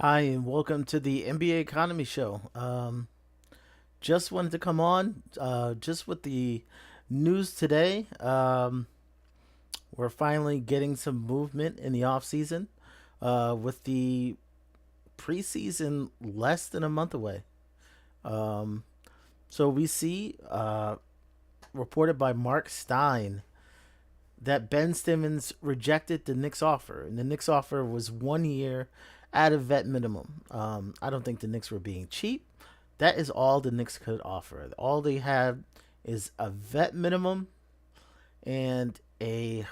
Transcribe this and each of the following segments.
Hi, and welcome to the NBA Economy Show. Just wanted to come on just with the news today. We're finally getting some movement in the off season with the preseason less than a month away. Um, so we see, reported by Mark Stein, that Ben Simmons rejected the Knicks offer, and the Knicks offer was 1 year at a vet minimum. I don't think the Knicks were being cheap. That is all the Knicks could offer. All they had is a vet minimum and a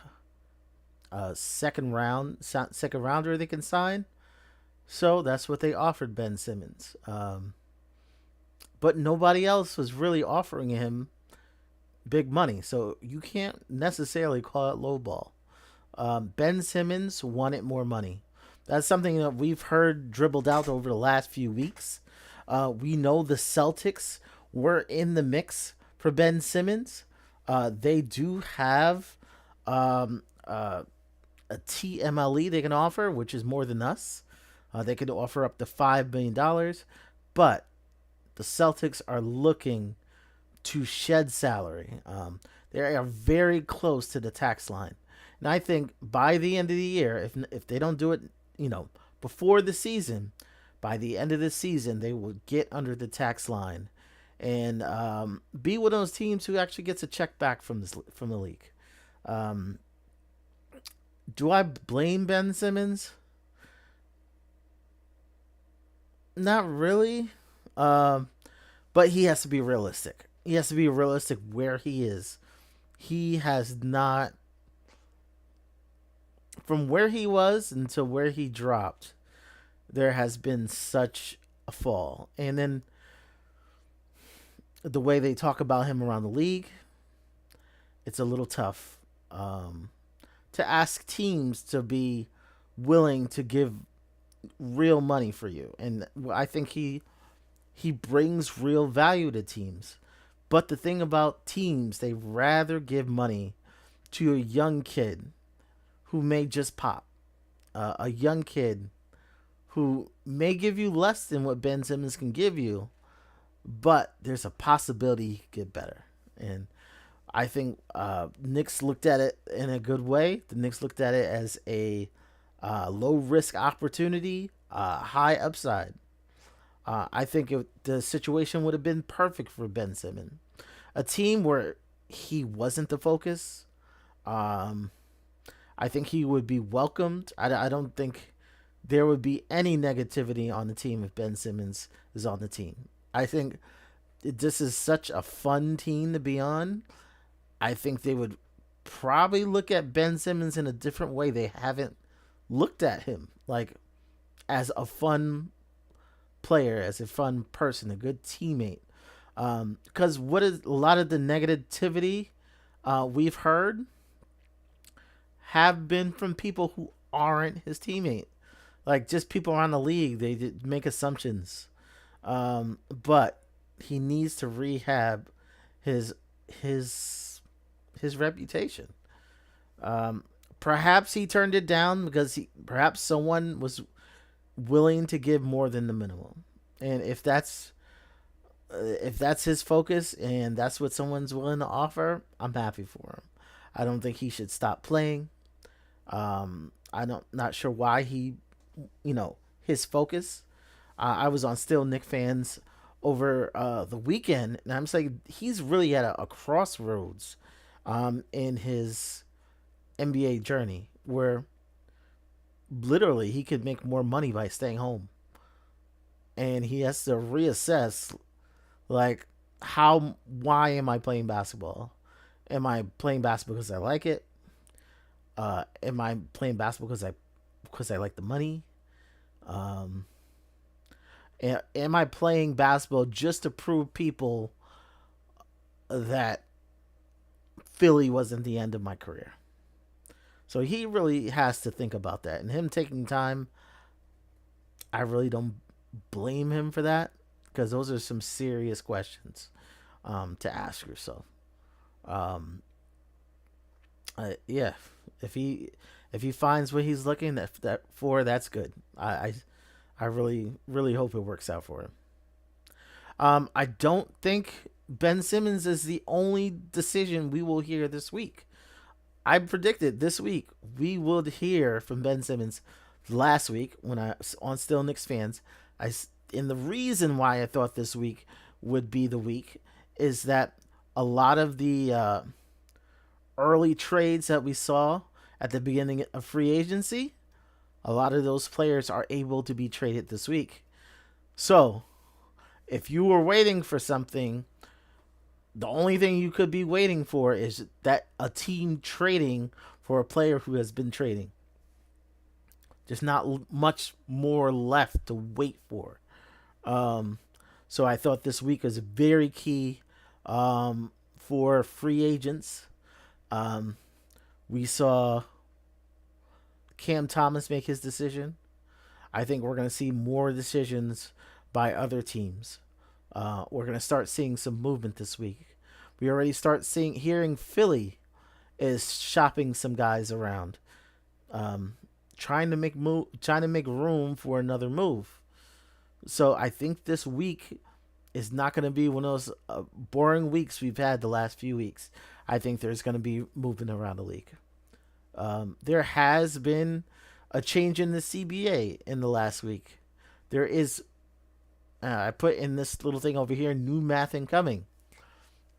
second rounder they can sign. So that's what they offered Ben Simmons. But nobody else was really offering him big money, so you can't necessarily call it lowball. Ben Simmons wanted more money. That's something that we've heard dribbled out over the last few weeks. We know the Celtics were in the mix for Ben Simmons. They do have um, uh, a TMLE they can offer, which is more than us. They could offer up to $5 million, but the Celtics are looking to shed salary. They are very close to the tax line, and I think by the end of the year, if they don't do it, you know, before the season, by the end of the season, they will get under the tax line, and be one of those teams who actually gets a check back from the league. Um, do I blame Ben Simmons? Not really. Um, but he has to be realistic. He has to be realistic where he is. He has not, from where he was until where he dropped, there has been such a fall. And then the way they talk about him around the league, it's a little tough to ask teams to be willing to give real money for you. And I think he brings real value to teams. But the thing about teams, they rather give money to a young kid who may just pop. A young kid who may give you less than what Ben Simmons can give you, but there's a possibility he could get better. And I think Knicks looked at it in a good way. The Knicks looked at it as a low risk opportunity, high upside. I think the situation would have been perfect for Ben Simmons. A team where he wasn't the focus. Um, I think he would be welcomed. I don't think there would be any negativity on the team if Ben Simmons is on the team. I think this is such a fun team to be on. I think they would probably look at Ben Simmons in a different way. They haven't looked at him like as a fun player, as a fun person, a good teammate. Because what is a lot of the negativity we've heard have been from people who aren't his teammate, like just people around the league. They make assumptions, but he needs to rehab his his his reputation. Um, Perhaps he turned it down because perhaps someone was willing to give more than the minimum, and if that's his focus and that's what someone's willing to offer, I'm happy for him. I don't think he should stop playing. I don't not sure why his focus. I was on Still Nick fans over the weekend, and I'm saying he's really at a crossroads in his NBA journey where literally he could make more money by staying home, and he has to reassess like how why am I playing basketball? Am I playing basketball because I like it? Am I playing basketball because I like the money? Um, am I playing basketball just to prove people that Philly wasn't the end of my career? So he really has to think about that. And him taking time, I really don't blame him for that because those are some serious questions to ask yourself. Um, yeah, if he if he finds what he's looking for, that's good. I really, really hope it works out for him. I don't think Ben Simmons is the only decision we will hear this week. I predicted this week we would hear from Ben Simmons last week when I on Still Knicks fans. And the reason why I thought this week would be the week is that a lot of the early trades that we saw at the beginning of free agency, a lot of those players are able to be traded this week. So if you were waiting for something, the only thing you could be waiting for is that a team trading for a player who has been trading. There's not much more left to wait for. Um, so I thought this week was very key for free agents. Um, we saw Cam Thomas make his decision. I think we're going to see more decisions by other teams. We're going to start seeing some movement this week. We already start hearing Philly is shopping some guys around, um, trying to make room for another move. So I think this week is not going to be one of those boring weeks we've had the last few weeks. I think there's going to be movement around the league. There has been a change in the CBA in the last week. There is, I put in this little thing over here, new math incoming.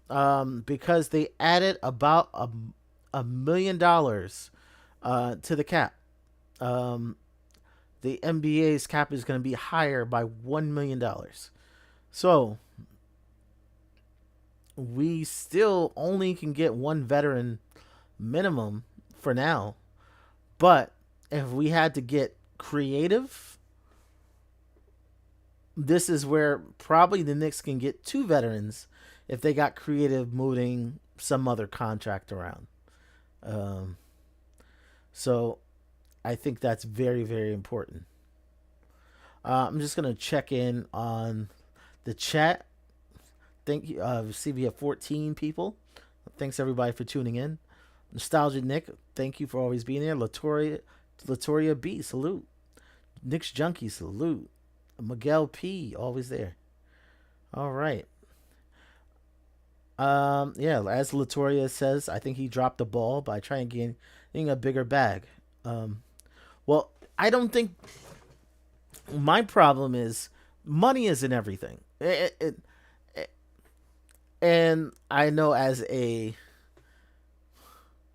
Because they added about $1 million to the cap. Um, the NBA's cap is going to be higher by $1 million. So we still only can get one veteran minimum for now. But if we had to get creative, this is where probably the Knicks can get two veterans if they got creative moving some other contract around. Um, so I think that's very, very important. I'm just going to check in on the chat. Thank you. See, we have 14 people. Thanks, everybody, for tuning in. Nostalgia Nick, thank you for always being there. Latoria B, salute. Nick's Junkie, salute. Miguel P, always there. All right. Yeah, as Latoria says, I think he dropped the ball by trying getting a bigger bag. Well, I don't think my problem is money isn't everything. And I know as a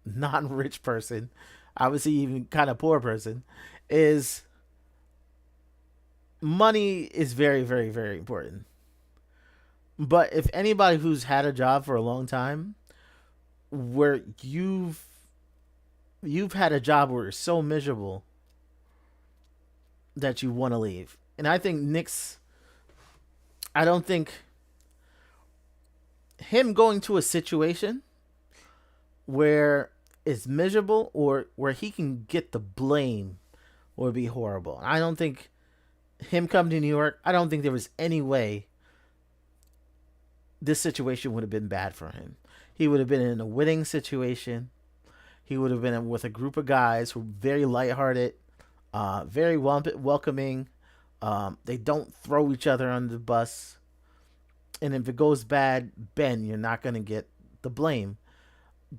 non-rich person, obviously even kind of poor person, is money is very, very, very important. But if anybody who's had a job for a long time, where you've had a job where it's so miserable that you want to leave, and I think Knicks, I don't think him going to a situation where it's miserable or where he can get the blame would be horrible. I don't think him coming to New York, I don't think there was any way this situation would have been bad for him. He would have been in a winning situation. He would have been with a group of guys who are very lighthearted, very welcoming. They don't throw each other under the bus. And if it goes bad, Ben, you're not going to get the blame.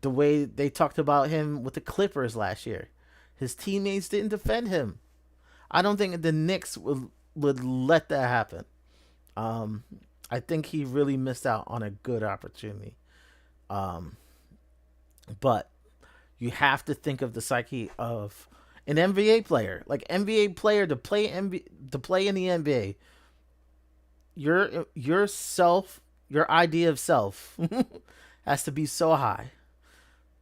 The way they talked about him with the Clippers last year, his teammates didn't defend him. I don't think the Knicks would let that happen. I think he really missed out on a good opportunity. But you have to think of the psyche of an NBA player, like NBA player to play to play in the NBA. Your idea of self has to be so high.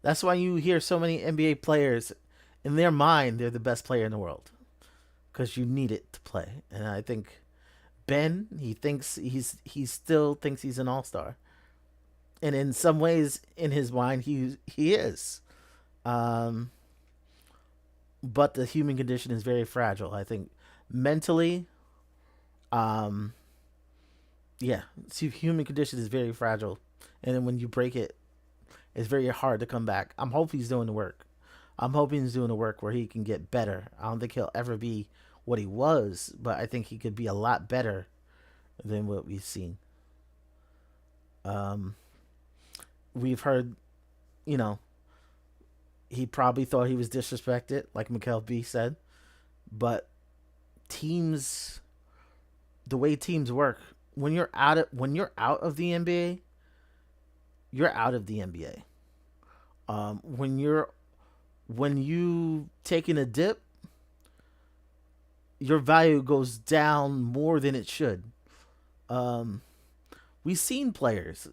That's why you hear so many NBA players in their mind they're the best player in the world because you need it to play. And I think Ben, he still thinks he's an all-star. And in some ways in his mind he is. But the human condition is very fragile. I think mentally yeah, see, human condition is very fragile. And then when you break it, it's very hard to come back. I'm hoping he's doing the work. I'm hoping he's doing the work where he can get better. I don't think he'll ever be what he was, but I think he could be a lot better than what we've seen. Um, we've heard, you know, he probably thought he was disrespected, like Mikel B said, but teams, the way teams work, when you're out of the NBA, you're out of the NBA. When you taking a dip, your value goes down more than it should. Um, we've seen players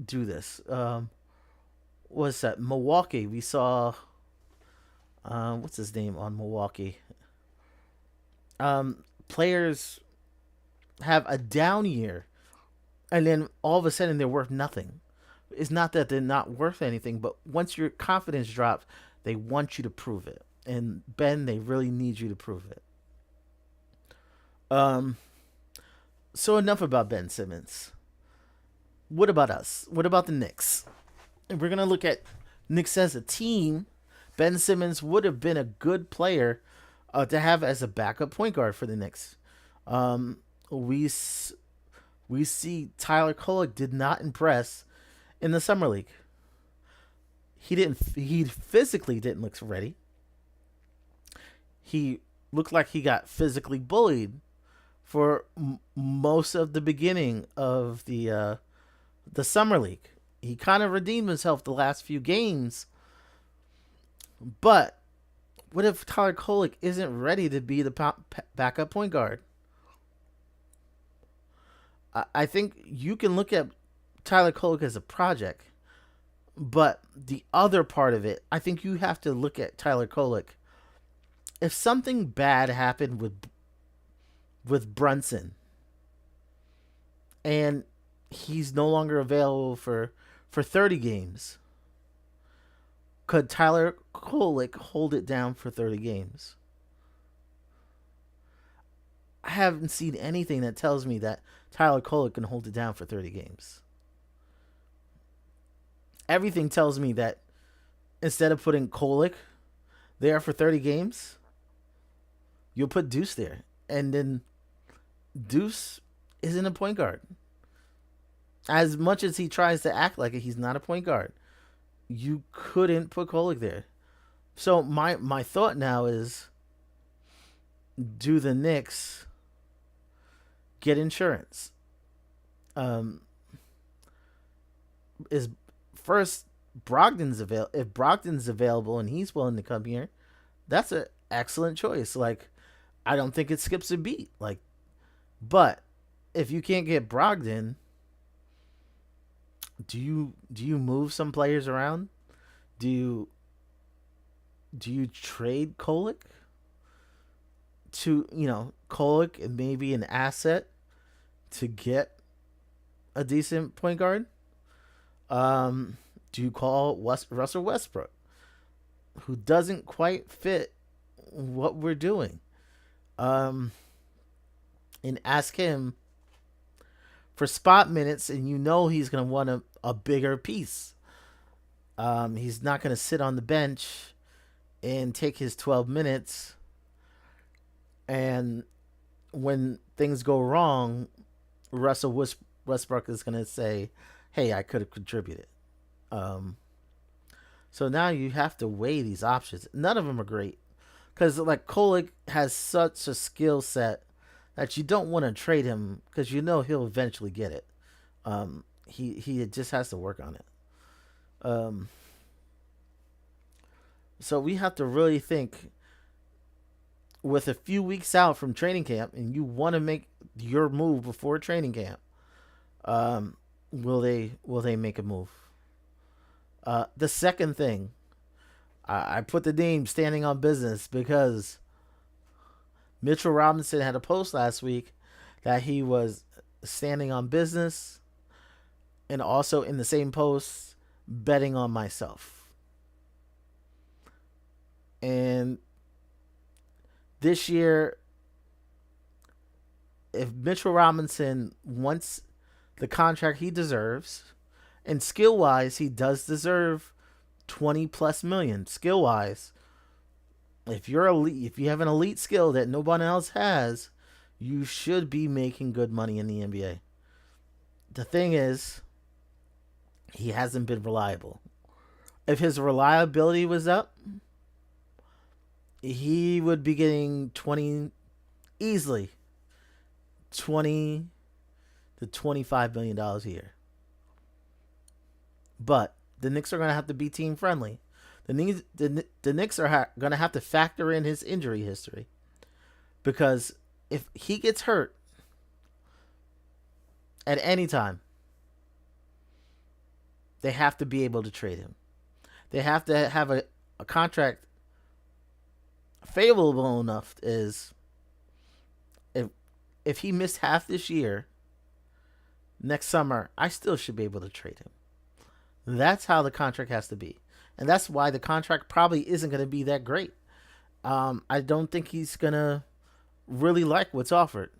do this. What's that? Milwaukee. We saw what's his name on Milwaukee. Players have a down year, and then all of a sudden they're worth nothing. It's not that they're not worth anything, but once your confidence drops, they want you to prove it. And Ben, they really need you to prove it. Um, so enough about Ben Simmons. What about us? What about the Knicks? If we're gonna look at Knicks as a team, Ben Simmons would have been a good player to have as a backup point guard for the Knicks. Um, we we see Tyler Kolek did not impress in the summer league. He physically didn't look ready. He looked like he got physically bullied for most of the beginning of the summer league. He kind of redeemed himself the last few games, but what if Tyler Kolek isn't ready to be the backup point guard? I think you can look at Tyler Kolek as a project, but the other part of it, I think you have to look at Tyler Kolek. If something bad happened with Brunson and he's no longer available for 30 games, could Tyler Kolek hold it down for 30 games? I haven't seen anything that tells me that Tyler Kolek can hold it down for 30 games. Everything tells me that instead of putting Kolek there for 30 games, you'll put Deuce there. And then Deuce isn't a point guard. As much as he tries to act like it, he's not a point guard. You couldn't put Kolek there. So my thought now is, do the Knicks get insurance? Is first Brogdon's available? If Brogdon's available and he's willing to come here, that's an excellent choice. Like, I don't think it skips a beat. Like, but if you can't get Brogdon, do you move some players around? Do you do you trade Kolek to Kolek and maybe an asset to get a decent point guard? Do you call Russell Westbrook, who doesn't quite fit what we're doing, um, and ask him for spot minutes, and he's going to want a bigger piece. He's not going to sit on the bench and take his 12 minutes. And when things go wrong, Westbrook is going to say, hey, I could have contributed. Um, so now you have to weigh these options. None of them are great. Because, like, Kolek has such a skill set that you don't want to trade him because he'll eventually get it. He just has to work on it. Um, so we have to really think, with a few weeks out from training camp, and you want to make your move before training camp. Will they make a move? The second thing, I put the name standing on business because Mitchell Robinson had a post last week that he was standing on business, and also in the same post betting on myself. And this year, if Mitchell Robinson wants the contract he deserves, and skill wise, he does deserve 20 plus million skill wise. If you're elite, if you have an elite skill that nobody else has, you should be making good money in the NBA. The thing is, he hasn't been reliable. If his reliability was up, he would be getting 20 easily 20 to $25 million a year. But the Knicks are going to have to be team friendly. The Knicks are going to have to factor in his injury history, because if he gets hurt at any time, they have to be able to trade him. They have to have a contract favorable enough is if he missed half this year, next summer I still should be able to trade him. That's how the contract has to be. And that's why the contract probably isn't going to be that great. I don't think he's going to really like what's offered.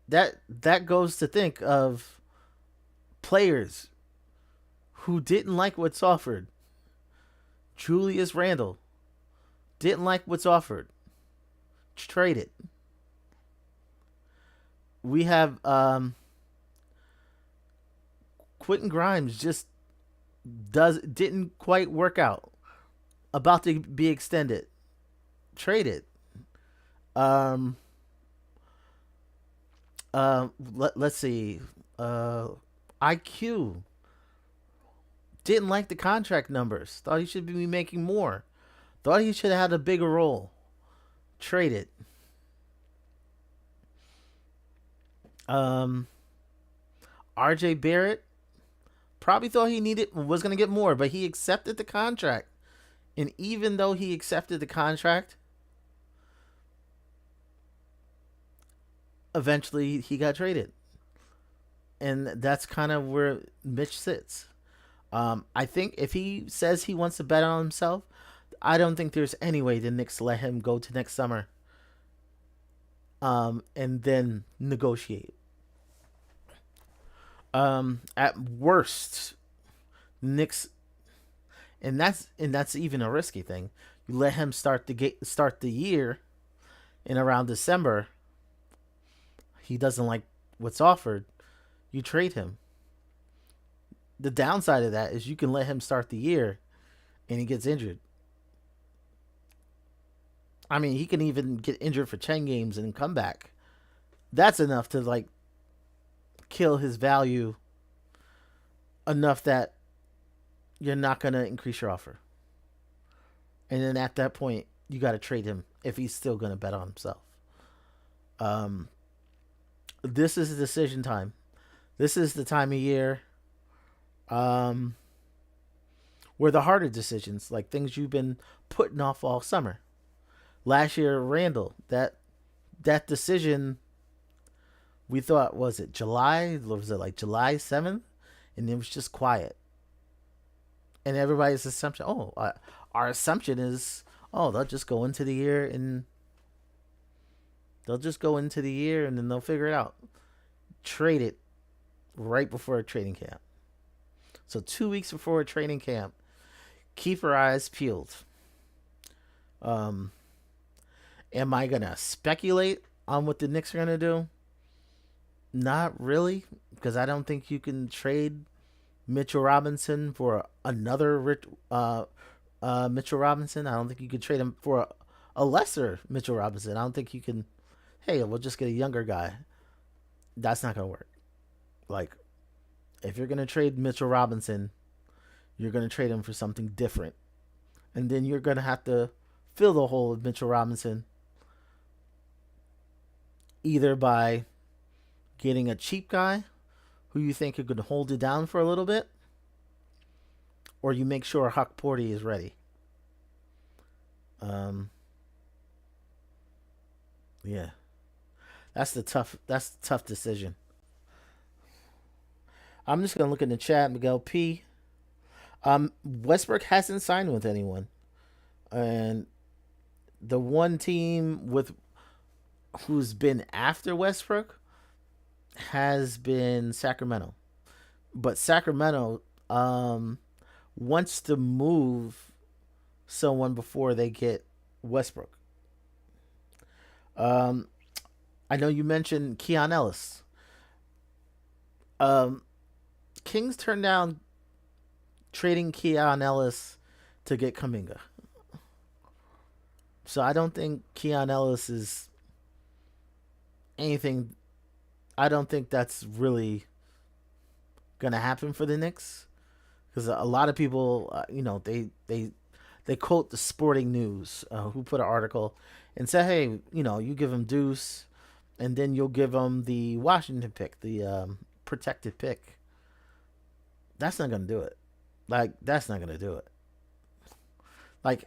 That goes to think of players who didn't like what's offered. Julius Randle didn't like what's offered. Trade it. We have Quentin Grimes just didn't quite work out. About to be extended. Trade it. Let's see. IQ didn't like the contract numbers. Thought he should be making more. Thought he should have had a bigger role. Trade it. RJ Barrett probably thought he was going to get more, but he accepted the contract. And even though he accepted the contract, eventually he got traded. And that's kind of where Mitch sits. I think if he says he wants to bet on himself, I don't think there's any way the Knicks let him go to next summer and then negotiate. At worst, Knicks, and that's even a risky thing. You let him start the year, and around December, he doesn't like what's offered. You trade him. The downside of that is you can let him start the year, and he gets injured. I mean, he can even get injured for 10 games and come back. That's enough to like kill his value enough that you're not going to increase your offer. And then at that point, you got to trade him if he's still going to bet on himself. This is a decision time. This is the time of year where the harder decisions, like things you've been putting off all summer. Last year, Randall, that decision, we thought, was it July? Was it like July 7th? And it was just quiet. And everybody's assumption, our assumption is, they'll just go into the year and then they'll figure it out. Trade it right before a training camp. So 2 weeks before a training camp, keep our eyes peeled. Am I going to speculate on what the Knicks are going to do? Not really, because I don't think you can trade Mitchell Robinson for another Mitchell Robinson. I don't think you could trade him for a lesser Mitchell Robinson. I don't think you can, hey, we'll just get a younger guy. That's not going to work. Like, if you're going to trade Mitchell Robinson, you're going to trade him for something different. And then you're going to have to fill the hole of Mitchell Robinson either by getting a cheap guy who you think could hold it down for a little bit, or you make sure Huck Porty is ready. Yeah. That's the tough decision. I'm just gonna look in the chat. Miguel P. Westbrook hasn't signed with anyone, and the one team who's been after Westbrook has been Sacramento, but Sacramento wants to move someone before they get Westbrook. Um, I know you mentioned Keon Ellis. Um, Kings turned down trading Keon Ellis to get Kaminga. So I don't think Keon Ellis is anything. I don't think that's really gonna happen for the Knicks because a lot of people, they quote the Sporting News, who put an article and said, hey, you give him Deuce, and then you'll give him the Washington pick, the protected pick. That's not gonna do it. Like that's not gonna do it. Like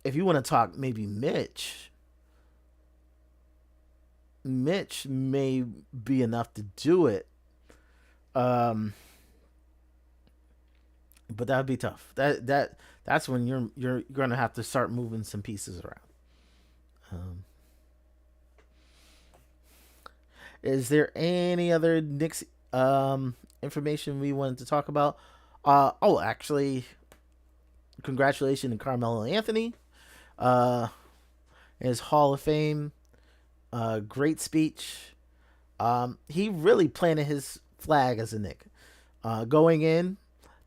if you want to talk maybe Mitch may be enough to do it. Um, but that would be tough. That's when you're gonna have to start moving some pieces around. Um, is there any other Knicks information we wanted to talk about? Actually, congratulations to Carmelo Anthony. Uh, his Hall of Fame. Great speech. He really planted his flag as a Knick. Going in,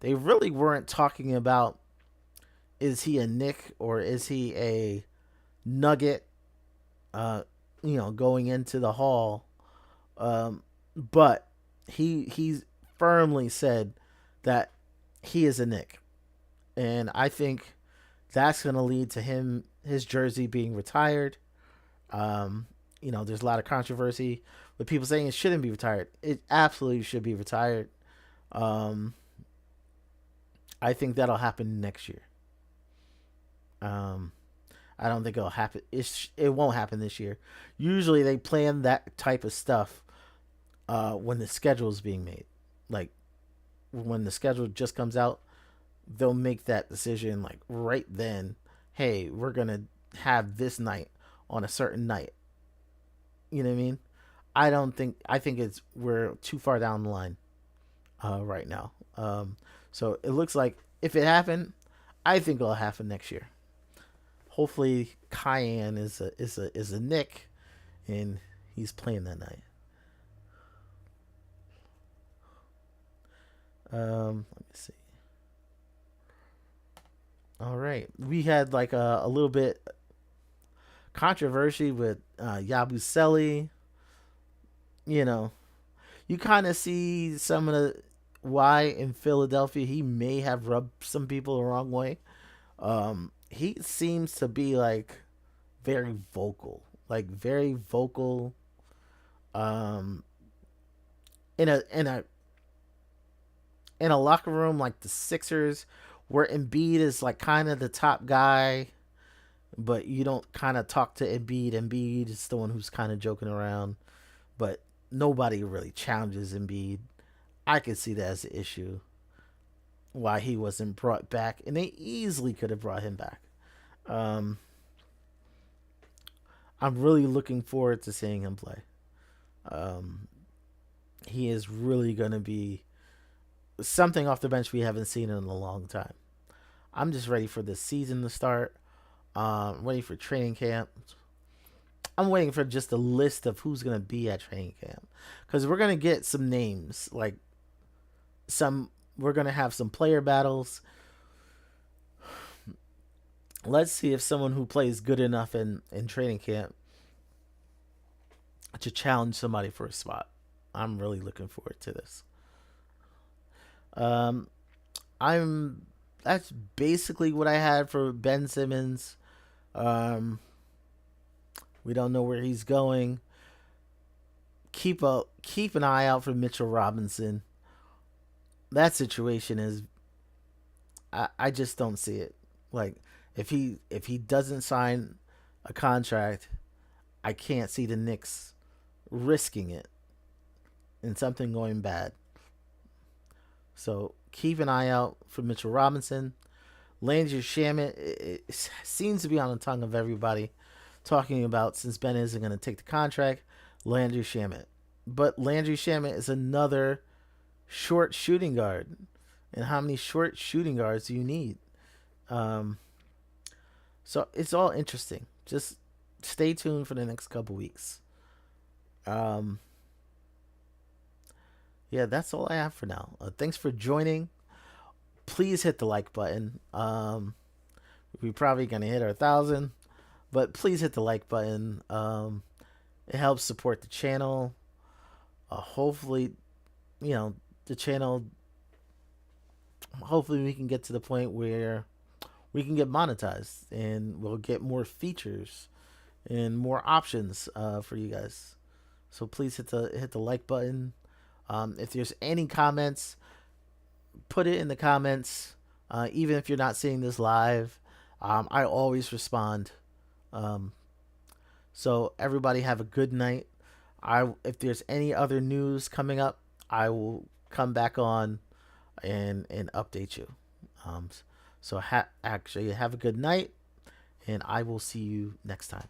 they really weren't talking about is he a Knick or is he a Nugget. Going into the Hall. But he firmly said that he is a Knick, and I think that's going to lead to his jersey being retired. There's a lot of controversy with people saying it shouldn't be retired. It absolutely should be retired. Um, I think that'll happen next year. Um, I don't think it'll happen. It won't happen this year. Usually they plan that type of stuff when the schedule is being made. Like when the schedule just comes out, they'll make that decision like right then. Hey, we're gonna have this night on a certain night. You know what I mean? I think it's we're too far down the line right now. So it looks like if it happened, I think it'll happen next year. Hopefully, Cayenne is a Nick, and he's playing that night. Let me see. All right, we had like a little bit controversy with Yabusele. You know, you kind of see some of the why in Philadelphia he may have rubbed some people the wrong way. He seems to be like very vocal, like very vocal. Um, in a locker room like the Sixers, where Embiid is like kind of the top guy, but you don't kind of talk to Embiid. Embiid is the one who's kind of joking around, but nobody really challenges Embiid. I could see that as an issue why he wasn't brought back, and they easily could have brought him back. Um, I'm really looking forward to seeing him play. Um, he is really going to be something off the bench we haven't seen in a long time. I'm just ready for the season to start. Ready for training camp. I'm waiting for just a list of who's going to be at training camp because we're going to get some names. Like some, we're going to have some player battles. Let's see if someone who plays good enough in training camp to challenge somebody for a spot. I'm really looking forward to this. Um, I'm That's basically what I had for Ben Simmons. Um, we don't know where he's going. Keep an eye out for Mitchell Robinson. That situation is I just don't see it. Like if he doesn't sign a contract, I can't see the Knicks risking it and something going bad. So keep an eye out for Mitchell Robinson. Landry Shamet it seems to be on the tongue of everybody talking about since Ben isn't going to take the contract, Landry Shamet. But Landry Shamet is another short shooting guard. And how many short shooting guards do you need? Um, So it's all interesting. Just stay tuned for the next couple weeks. Um, yeah, that's all I have for now. Thanks for joining. Please hit the like button. We're probably gonna hit our 1,000, but please hit the like button. It helps support the channel. Hopefully, you know, the channel. Hopefully, we can get to the point where we can get monetized and we'll get more features and more options for you guys. So please hit the like button. If there's any comments, put it in the comments. Even if you're not seeing this live, I always respond. Um, so everybody have a good night. If there's any other news coming up, I will come back on and update you. Um, so actually have a good night, and I will see you next time.